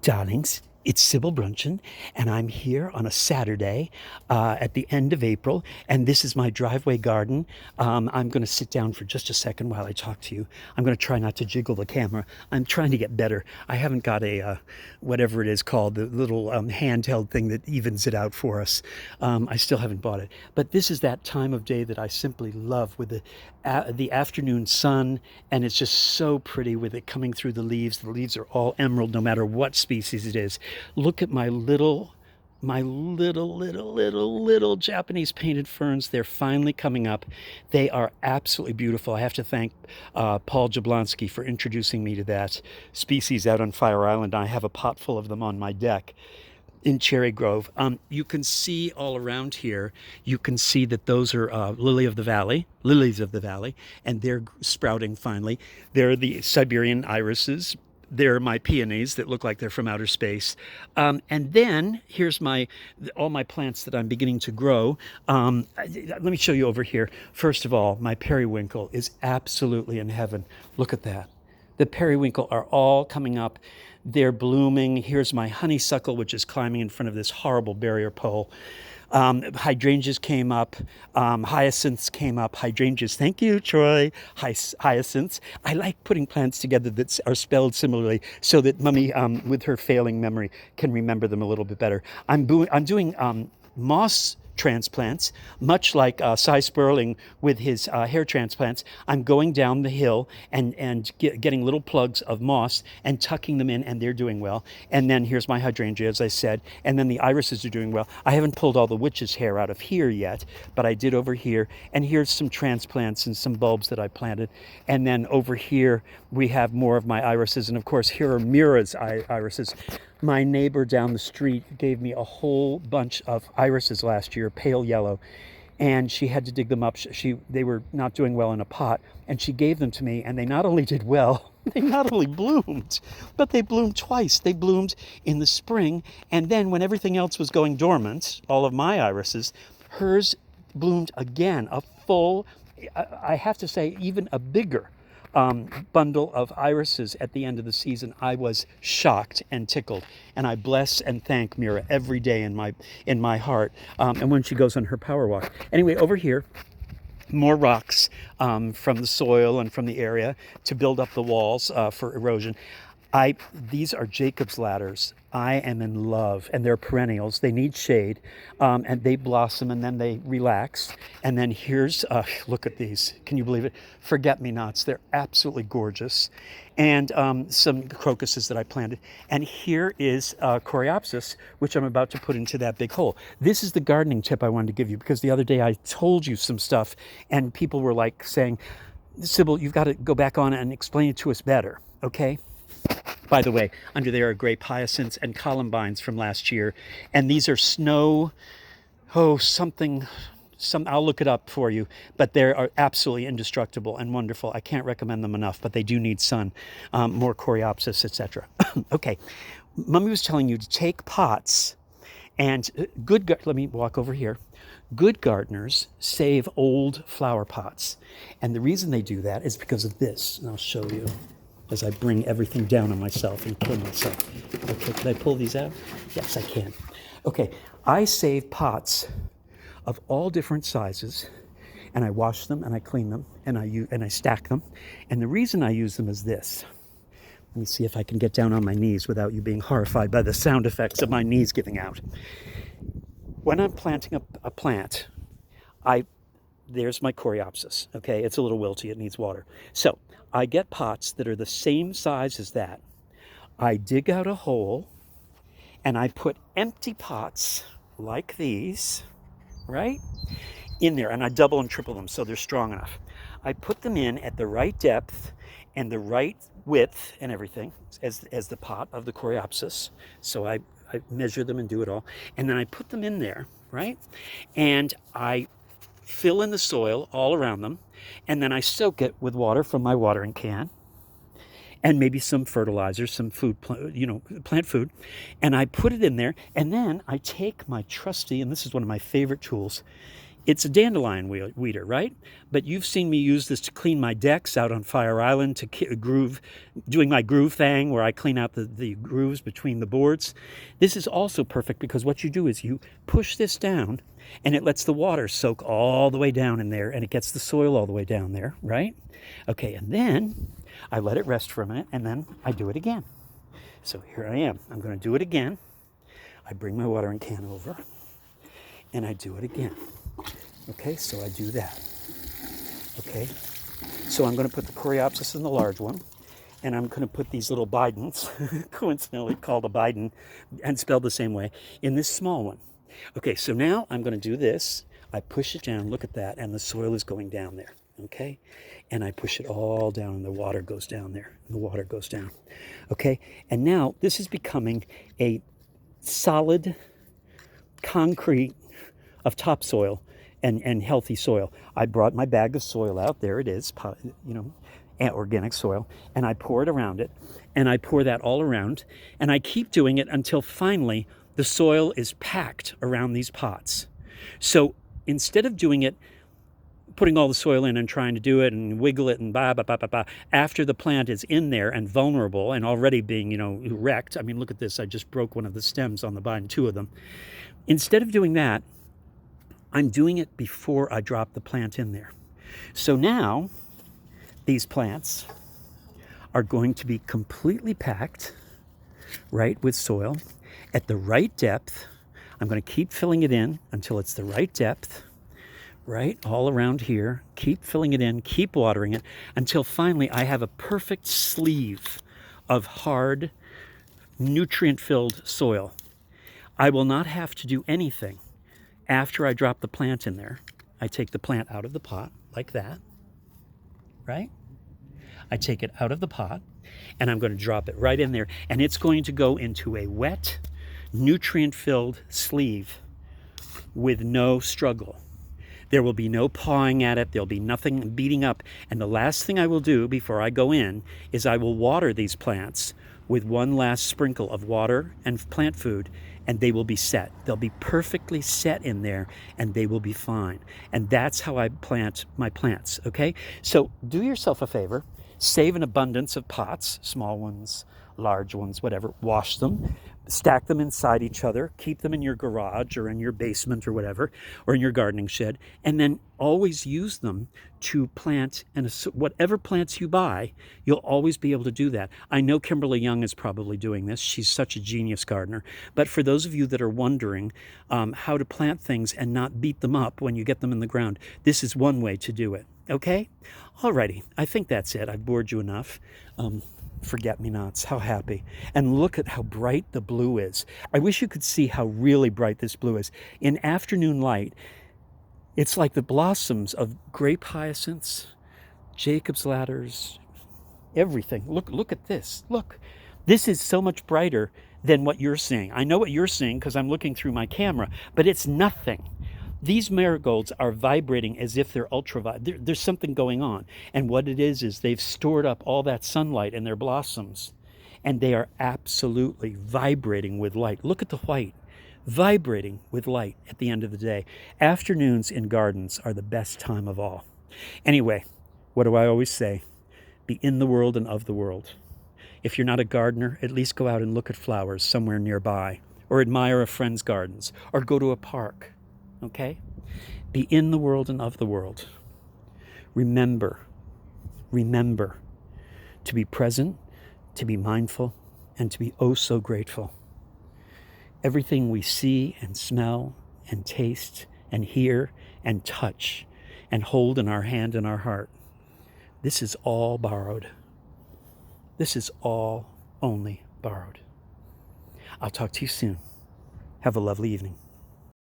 Darlings, it's Sybil Brunchen, and I'm here on a Saturday at the end of April, and this is my driveway garden. I'm going to sit down for just a second while I talk to you. I'm going to try not to jiggle the camera. I'm trying to get better. I haven't got a, whatever it is called, the little handheld thing that evens it out for us. I still haven't bought it. But this is that time of day that I simply love, with the afternoon sun, and it's just so pretty with it coming through the leaves. The leaves are all emerald, no matter what species it is. Look at my little Japanese painted ferns. They're finally coming up. They are absolutely beautiful. I have to thank Paul Jablonski for introducing me to that species out on Fire Island. I have a pot full of them on my deck in Cherry Grove. You can see all around here, you can see that those are lilies of the valley, and they're sprouting finally. They're the Siberian irises. They're my peonies that look like they're from outer space. And then here's all my plants that I'm beginning to grow. Let me show you over here. First of all, my periwinkle is absolutely in heaven. Look at that. The periwinkle are all coming up. They're blooming. Here's my honeysuckle, which is climbing in front of this horrible barrier pole. Hydrangeas came up, hyacinths came up, hydrangeas, thank you, Troy, hyacinths. I like putting plants together that are spelled similarly so that Mummy, with her failing memory, can remember them a little bit better. I'm doing moss transplants, much like Cy Sperling with his hair transplants. I'm going down the hill and getting little plugs of moss and tucking them in, and they're doing well. And then here's my hydrangea, as I said, and then the irises are doing well. I haven't pulled all the witch's hair out of here yet, but I did over here. And here's some transplants and some bulbs that I planted. And then over here we have more of my irises, and of course here are Mira's irises. My neighbor down the street gave me a whole bunch of irises last year, pale yellow, and she had to dig them up. They were not doing well in a pot, and she gave them to me, and they not only did well, they not only bloomed, but they bloomed twice. They bloomed in the spring, and then when everything else was going dormant, all of my irises, hers bloomed again, a full, I have to say, even a bigger bundle of irises at the end of the season. I was shocked and tickled, and I bless and thank Mira every day in my heart, and when she goes on her power walk. Anyway, over here, more rocks from the soil and from the area to build up the walls for erosion. These are Jacob's ladders. I am in love, and they're perennials. They need shade, and they blossom, and then they relax. And then here's, look at these. Can you believe it? Forget-me-nots. They're absolutely gorgeous. And some crocuses that I planted. And here is coreopsis, which I'm about to put into that big hole. This is the gardening tip I wanted to give you, because the other day I told you some stuff, and people were like saying, Sybil, you've got to go back on and explain it to us better, okay? By the way, under there are grape hyacinths and columbines from last year. And these are I'll look it up for you, but they are absolutely indestructible and wonderful. I can't recommend them enough, but they do need sun, more coreopsis, etc. Okay, Mummy was telling you to take pots and let me walk over here. Good gardeners save old flower pots. And the reason they do that is because of this, and I'll show you as I bring everything down on myself and kill myself. Okay, can I pull these out? Yes, I can. Okay, I save pots of all different sizes, and I wash them and I clean them and I stack them. And the reason I use them is this. Let me see if I can get down on my knees without you being horrified by the sound effects of my knees giving out. When I'm planting a plant, there's my coreopsis, okay? It's a little wilty, it needs water. So I get pots that are the same size as that. I dig out a hole, and I put empty pots like these, right, in there, and I double and triple them so they're strong enough. I put them in at the right depth and the right width and everything as the pot of the coreopsis. So I measure them and do it all, and then I put them in there, right, and I fill in the soil all around them, and then I soak it with water from my watering can, and maybe some fertilizer, some food, plant food, and I put it in there, and then I take my trusty, and this is one of my favorite tools, It's a dandelion weeder, right? But you've seen me use this to clean my decks out on Fire Island, to groove, doing my groove thing where I clean out the grooves between the boards. This is also perfect because what you do is you push this down and it lets the water soak all the way down in there, and it gets the soil all the way down there, right? Okay, and then I let it rest for a minute, and then I do it again. So here I am. I'm going to do it again. I bring my watering can over and I do it again. Okay, so I do that. Okay, so I'm going to put the Coreopsis in the large one, and I'm going to put these little Bidens, coincidentally called a Biden and spelled the same way, in this small one. Okay, so now I'm going to do this. I push it down, look at that, and the soil is going down there. Okay, and I push it all down, and the water goes down there, and the water goes down. Okay, and now this is becoming a solid concrete of topsoil and healthy soil. I brought my bag of soil out. There it is, organic soil, and I pour it around it, and I pour that all around, and I keep doing it until finally the soil is packed around these pots. So instead of doing it, putting all the soil in and trying to do it and wiggle it and after the plant is in there and vulnerable and already being, wrecked. I mean, look at this. I just broke one of the stems on the vine, two of them. Instead of doing that, I'm doing it before I drop the plant in there. So now these plants are going to be completely packed, right, with soil at the right depth. I'm going to keep filling it in until it's the right depth, right, all around here. Keep filling it in, keep watering it until finally I have a perfect sleeve of hard, nutrient-filled soil. I will not have to do anything after I drop the plant in there. I take the plant out of the pot like that, right? I take it out of the pot and I'm going to drop it right in there, and it's going to go into a wet, nutrient-filled sleeve with no struggle. There will be no pawing at it. There'll be nothing beating up. And the last thing I will do before I go in is I will water these plants with one last sprinkle of water and plant food, and they will be set. They'll be perfectly set in there, and they will be fine. And that's how I plant my plants, okay? So do yourself a favor. Save an abundance of pots, small ones, large ones, whatever. Wash them. Stack them inside each other. Keep them in your garage or in your basement or whatever, or in your gardening shed. And then always use them to plant, and whatever plants you buy, you'll always be able to do that. I know Kimberly Young is probably doing this. She's such a genius gardener. But for those of you that are wondering how to plant things and not beat them up when you get them in the ground, this is one way to do it. Okay? Alrighty. I think that's it. I've bored you enough. Forget-me-nots, how happy. And look at how bright the blue is. I wish you could see how really bright this blue is. In afternoon light, it's like the blossoms of grape hyacinths, Jacob's ladders, everything. Look at this. Look. This is so much brighter than what you're seeing. I know what you're seeing because I'm looking through my camera, but it's nothing. These marigolds are vibrating as if they're ultraviolet. There's something going on. And what it is they've stored up all that sunlight in their blossoms, and they are absolutely vibrating with light. Look at the white, vibrating with light at the end of the day. Afternoons in gardens are the best time of all. Anyway, what do I always say? Be in the world and of the world. If you're not a gardener, at least go out and look at flowers somewhere nearby, or admire a friend's gardens, or go to a park. Okay? Be in the world and of the world. Remember to be present, to be mindful, and to be oh so grateful. Everything we see and smell and taste and hear and touch and hold in our hand and our heart, this is all borrowed. This is all only borrowed. I'll talk to you soon. Have a lovely evening.